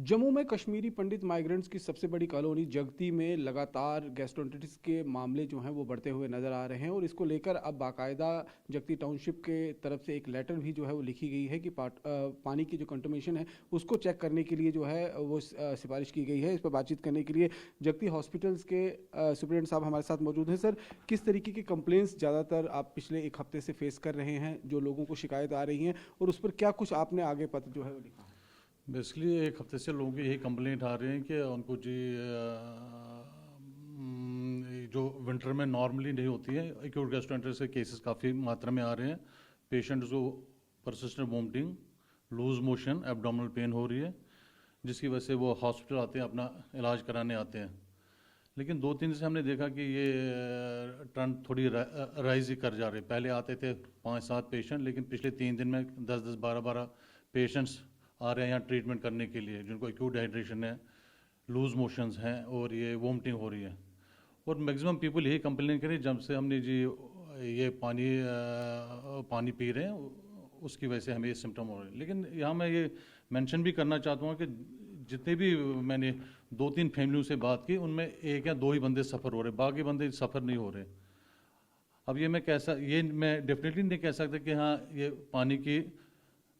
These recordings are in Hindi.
जम्मू में कश्मीरी पंडित माइग्रेंट्स की सबसे बड़ी कॉलोनी जगती में लगातार गैस्ट्रोएंटेरिटिस के मामले जो हैं वो बढ़ते हुए नजर आ रहे हैं और इसको लेकर अब बाकायदा जगती टाउनशिप के तरफ से एक लेटर भी जो है वो लिखी गई है कि पानी की जो कंटोमिनेशन है उसको चेक करने के लिए जो है वो सिफारिश की गई है। इस पर बातचीत करने के लिए जगती हॉस्पिटल्स के सुप्रिटेंडेंट साहब हमारे साथ मौजूद हैं। सर, किस तरीके की कंप्लेंट्स ज़्यादातर आप पिछले एक हफ्ते से फेस कर रहे हैं, जो लोगों को शिकायत आ रही हैं, और उस पर क्या कुछ आपने आगे पत्र जो है वो लिखा? बेसिकली एक हफ्ते से लोगों की यही कंप्लेंट आ रही है कि उनको जी जो विंटर में नॉर्मली नहीं होती है, एक्यूट गैस्ट्रोएंटेरिटिस के केसेस काफ़ी मात्रा में आ रहे हैं। पेशेंट्स को persistent vomiting, loose motion, abdominal pain हो रही है, जिसकी वजह से वो हॉस्पिटल आते हैं, अपना इलाज कराने आते हैं। लेकिन 2-3 दिन से हमने देखा कि ये ट्रेंड थोड़ी राइज ही कर जा रहे। पहले आते थे 5-7 पेशेंट, लेकिन पिछले 3 दिन में 10-10, 12-12 पेशेंट्स आ रहे हैं यहाँ ट्रीटमेंट करने के लिए, जिनको एक्यूट डिहाइड्रेशन है, लूज मोशंस हैं और ये वोमिटिंग हो रही है। और मैक्सिमम पीपल यही कंप्लेन करें, जब से हमने जी ये पानी पी रहे हैं उसकी वजह से हमें ये सिम्टम हो रहे हैं। लेकिन यहाँ मैं ये मेंशन भी करना चाहता हूँ कि जितने भी मैंने 2-3 फैमिलियों से बात की, उनमें 1 या 2 ही बंदे सफ़र हो रहे, बाकी बंदे सफ़र नहीं हो रहे। अब ये मैं डेफिनेटली नहीं कह सकता कि हाँ ये पानी की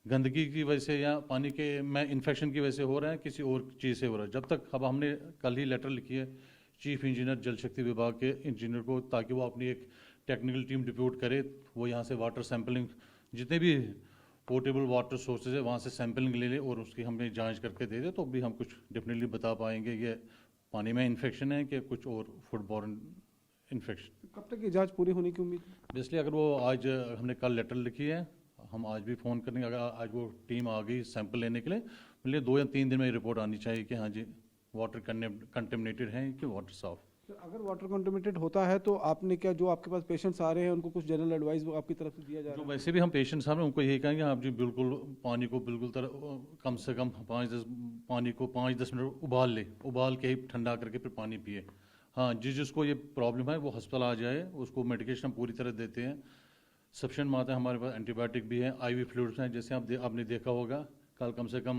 गंदगी की वजह से या पानी के इन्फेक्शन की वजह से हो रहा है, किसी और चीज़ से हो रहा है। जब तक अब हमने कल ही लेटर लिखी है चीफ इंजीनियर जल शक्ति विभाग के इंजीनियर को, ताकि वो अपनी एक टेक्निकल टीम डिप्यूट करे, वो यहाँ से वाटर सैंपलिंग, जितने भी पोर्टेबल वाटर सोर्सेज है वहाँ से सैंपलिंग ले ले और उसकी हमें जांच करके दे दे, तो भी हम कुछ डेफिनेटली बता पाएंगे ये पानी में इन्फेक्शन है कि कुछ और फूड बॉर्न इन्फेक्शन। कब तक ये जाँच पूरी होने की उम्मीद? बेसिकली अगर वो आज, हमने कल लेटर लिखी है, हम आज भी फ़ोन करेंगे। अगर आज वो टीम आ गई सैंपल लेने के लिए, मतलब 2 या 3 दिन में रिपोर्ट आनी चाहिए कि हाँ जी वाटर कंटेमिनेटेड है कि वाटर साफ। अगर वाटर कंटेमिनेटेड होता है तो आपने क्या, जो आपके पास पेशेंट्स आ रहे हैं उनको कुछ जनरल एडवाइस वो आपकी तरफ से दिया जा रहा है? जो वैसे भी हम पेशेंट्स हैं उनको यही कहेंगे, आप जी बिल्कुल पानी को बिल्कुल कम से कम 5-10 मिनट उबाल के ही ठंडा करके फिर पानी पिए। हाँ, जिसको ये प्रॉब्लम है वो अस्पताल आ जाए, उसको मेडिकेशन पूरी तरह देते हैं, सफिशेंट मात्रा है, हमारे पास एंटीबायोटिक भी है, आईवी फ्लूइड्स हैं। जैसे आपने देखा होगा कल कम से कम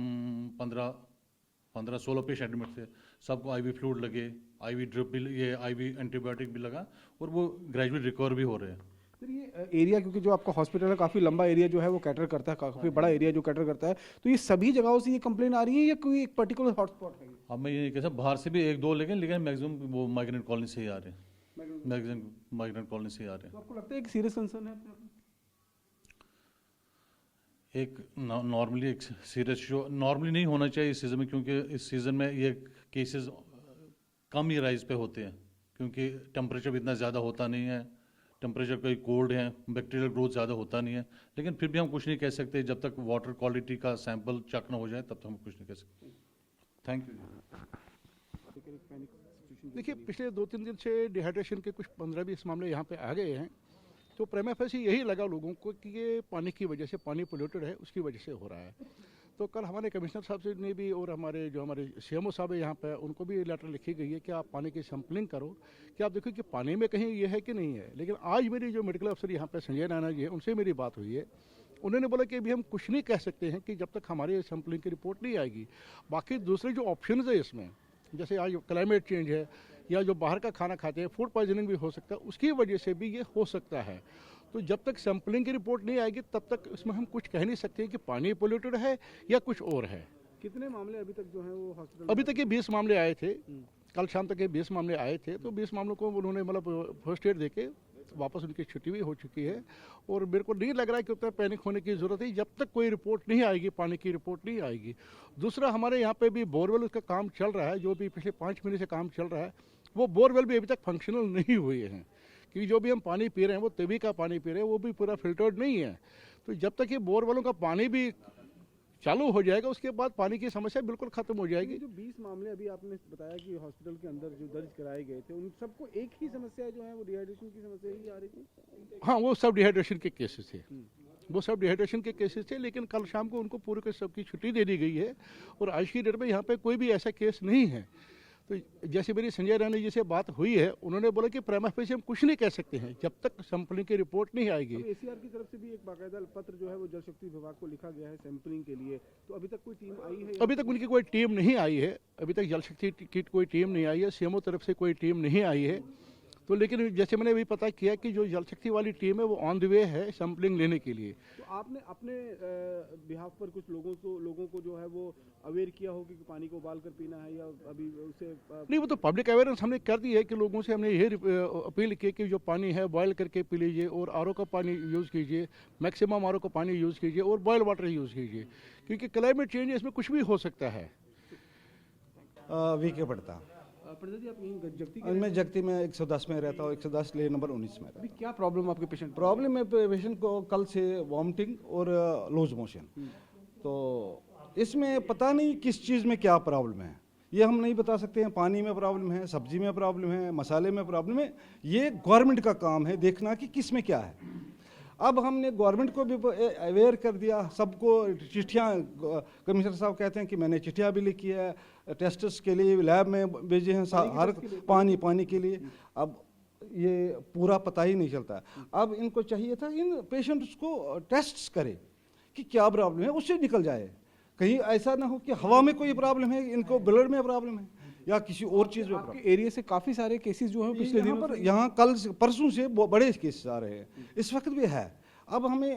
15-16 पेशेंट एडमिट थे, सबको आईवी फ्लूइड लगे, आईवी ड्रिप भी, ये आईवी एंटीबायोटिक भी लगा, और वो ग्रेजुअली रिकवर भी हो रहे हैं। सर, ये एरिया, क्योंकि जो आपका हॉस्पिटल है काफ़ी लंबा एरिया जो है वो कैटर करता है, काफ़ी बड़ा एरिया जो कैटर करता है, तो ये सभी जगहों से ये कंप्लेन आ रही है या कोई एक पर्टिकुलर हॉटस्पॉट है? अब मैं ये कैसा, बाहर से भी 1-2 लेकिन मैक्सिमम वो माइग्रेंट कॉलोनी से ही आ रहे हैं, माइग्रेंट कॉलोनी से ही आ रहे हैं। तो आपको लगता है कि सीरियस कंसर्न है? एक नॉर्मली एक सीरियस इशू नॉर्मली नहीं होना चाहिए इस सीज़न में, क्योंकि इस सीज़न में ये केसेस कम ही राइज पे होते हैं, क्योंकि टेम्परेचर भी इतना ज़्यादा होता नहीं है, टेम्परेचर कहीं कोल्ड है, बैक्टीरियल ग्रोथ ज़्यादा होता नहीं है। लेकिन फिर भी हम कुछ नहीं कह सकते, जब तक वाटर क्वालिटी का सैंपल चेक ना हो जाए तब तक हम कुछ नहीं कह सकते। Thank you. देखिए, पिछले 2-3 दिन से डिहाइड्रेशन के कुछ 15-20 मामले यहाँ पे आ गए हैं, तो प्रेमा फेसी यही लगा लोगों को कि ये पानी की वजह से, पानी पोल्यूटेड है उसकी वजह से हो रहा है। तो कल हमारे कमिश्नर साहब से ने भी, और हमारे सीएमओ साहब है यहाँ पे, उनको भी लेटर लिखी गई है कि आप पानी की सैंपलिंग करो, कि आप देखो कि पानी में कहीं ये है कि नहीं है। लेकिन आज मेरी जो मेडिकल अफसर यहाँ पे संजय नाना जी है, उनसे मेरी बात हुई है, उन्होंने बोला कि अभी हम कुछ नहीं कह सकते हैं कि जब तक हमारी सैंपलिंग की रिपोर्ट नहीं आएगी। बाकी दूसरे जो ऑप्शन है इसमें, जैसे आज क्लाइमेट चेंज है या जो बाहर का खाना खाते हैं, फूड पॉइजनिंग भी हो सकता है, उसकी वजह से भी ये हो सकता है। तो जब तक सैंपलिंग की रिपोर्ट नहीं आएगी तब तक इसमें हम कुछ कह नहीं सकते कि पानी पोल्यूटेड है या कुछ और है। कितने मामले अभी तक जो है वो हॉस्पिटल? अभी तक ये 20 मामले आए थे, कल शाम तक ये 20 मामले आए थे, तो 20 मामलों को उन्होंने मतलब फर्स्ट एड देके वापस उनकी छुट्टी भी हो चुकी है। और मेरे को नहीं लग रहा है कि उतना पैनिक होने की ज़रूरत है जब तक कोई रिपोर्ट नहीं आएगी, पानी की रिपोर्ट नहीं आएगी। दूसरा, हमारे यहाँ पे भी बोरवेल उसका काम चल रहा है, जो भी पिछले 5 महीने से काम चल रहा है, वो बोरवेल भी अभी तक फंक्शनल नहीं हुए हैं, क्योंकि जो भी हम पानी पी रहे हैं वो तभी का पानी पी रहे हैं, वो भी पूरा फिल्टर्ड नहीं है। तो जब तक ये बोरवेलों का पानी भी चालू हो जाएगा, उसके बाद पानी की समस्या बिल्कुल खत्म हो जाएगी। जो 20 मामले अभी आपने बताया कि हॉस्पिटल के अंदर जो दर्ज कराए गए थे, उन सबको एक ही समस्या जो है वो डिहाइड्रेशन की समस्या ही आ रही थी? हाँ, वो सब डिहाइड्रेशन के केसेस थे, वो सब डिहाइड्रेशन के केसेस थे। लेकिन कल शाम को उनको पूरे के सबकी छुट्टी दे दी गई है और आज की डेट में यहाँ पे कोई भी ऐसा केस नहीं है। तो जैसे मेरी संजय रानी जी से बात हुई है, उन्होंने बोला कि प्राइमा फेसी हम कुछ नहीं कह सकते हैं जब तक सैंपलिंग की रिपोर्ट नहीं आएगी। एसीआर की तरफ से भी एक बाकायदा पत्र जो है वो जल शक्ति विभाग को लिखा गया है सैंपलिंग के लिए, तो अभी तक कोई टीम आई है? अभी तक उनकी कोई टीम नहीं आई है, अभी तक जल शक्ति की कोई टीम नहीं आई है, सीएमओ तरफ से कोई टीम नहीं आई है। तो लेकिन जैसे मैंने अभी पता किया कि जो जल शक्ति वाली टीम है वो ऑन द वे है सैंपलिंग लेने के लिए। तो आपने अपने बिहाफ पर कुछ लोगों को जो है वो अवेयर किया हो कि पानी को उबाल कर पीना है, या अभी उसे नहीं, वो तो पब्लिक अवेयरनेस हमने कर दी है कि लोगों से हमने ये अपील की कि जो पानी है बॉयल करके पी लीजिए और आरओ का पानी यूज़ कीजिए, मैक्सिमम आरओ का पानी यूज़ कीजिए और बॉयल वाटर यूज़ कीजिए, क्योंकि क्लाइमेट चेंज है, इसमें कुछ भी हो सकता है। वीके पड़ता। प्रदीप जी, आप यहीं जगती मैं जगती में 110 में रहता हूँ, 110 ले नंबर 19 में। अभी क्या प्रॉब्लम आपके पेशेंट? प्रॉब्लम है पेशेंट को कल से वॉमिटिंग और लूज मोशन। तो इसमें पता नहीं किस चीज़ में क्या प्रॉब्लम है, ये हम नहीं बता सकते हैं। पानी में प्रॉब्लम है, सब्जी में प्रॉब्लम है, मसाले में प्रॉब्लम है, ये गवर्नमेंट का काम है देखना कि किस में क्या है। अब हमने गवर्नमेंट को भी अवेयर कर दिया, सबको चिट्ठियाँ, कमिश्नर साहब कहते हैं कि मैंने चिट्ठियाँ भी लिखी है, टेस्ट्स के लिए लैब में भेजे हैं, हर पानी के लिए। अब ये पूरा पता ही नहीं चलता। अब इनको चाहिए था इन पेशेंट्स को टेस्ट्स करे कि क्या प्रॉब्लम है, उससे निकल जाए। कहीं ऐसा ना हो कि हवा में कोई प्रॉब्लम है, इनको ब्लड में प्रॉब्लम है या किसी और चीज़ में। आपके एरिया से काफ़ी सारे केसेस जो हैं पिछले दिनों पर यहाँ कल परसों से बड़े केसेस आ रहे हैं, इस वक्त भी है। अब हमें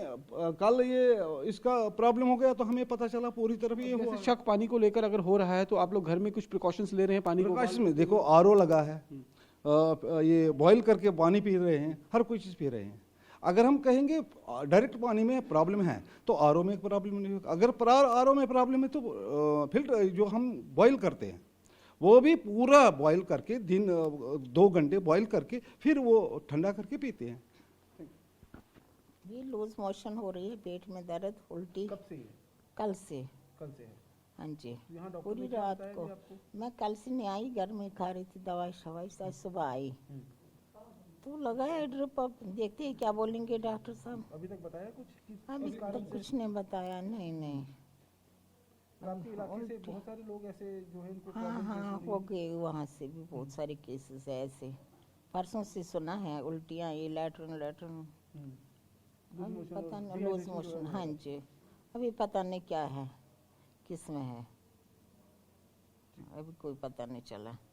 कल ये इसका प्रॉब्लम हो गया तो हमें पता चला पूरी तरफ ये हुआ। शक पानी को लेकर अगर हो रहा है तो आप लोग घर में कुछ प्रिकॉशंस ले रहे हैं पानी को? में देखो आरओ लगा है, ये बॉईल करके पानी पी रहे हैं, हर कोई चीज़ पी रहे हैं। अगर हम कहेंगे डायरेक्ट पानी में प्रॉब्लम है तो आरओ में प्रॉब्लम नहीं होगा। अगर आरओ में प्रॉब्लम है तो फिल्टर जो हम बॉईल करते हैं वो भी पूरा बॉईल करके दिन 2 घंटे बॉईल करके फिर वो ठंडा करके पीते हैं। ये लूज मोशन हो रही है, पेट में दर्द, उल्टी। कब से? कल से। कल से है? हाँ जी, यहाँ डॉक्टर पूरी ने क्या रात बताया को। कि आपको? मैं कल से नहीं आई, घर में खा रही थी दवाई शवाई, आज सुबह आई तो लगाया ड्रिप। अब देखते हैं क्या बोलेंगे डॉक्टर साहब। अभी तक बताया कुछ? अभी तक कुछ नहीं बताया। नहीं आपके इलाके से बहुत सारे लोग ऐसे जो है इनको हाँ हो गए, वहाँ से भी बहुत सारे केसेस है ऐसे। परसों से सुना है उल्टियाँ, ये लैट्रिन अभी पता नहीं, लूज मोशन। हाँ जी, अभी पता नहीं क्या है, किस में है, अभी कोई पता नहीं चला।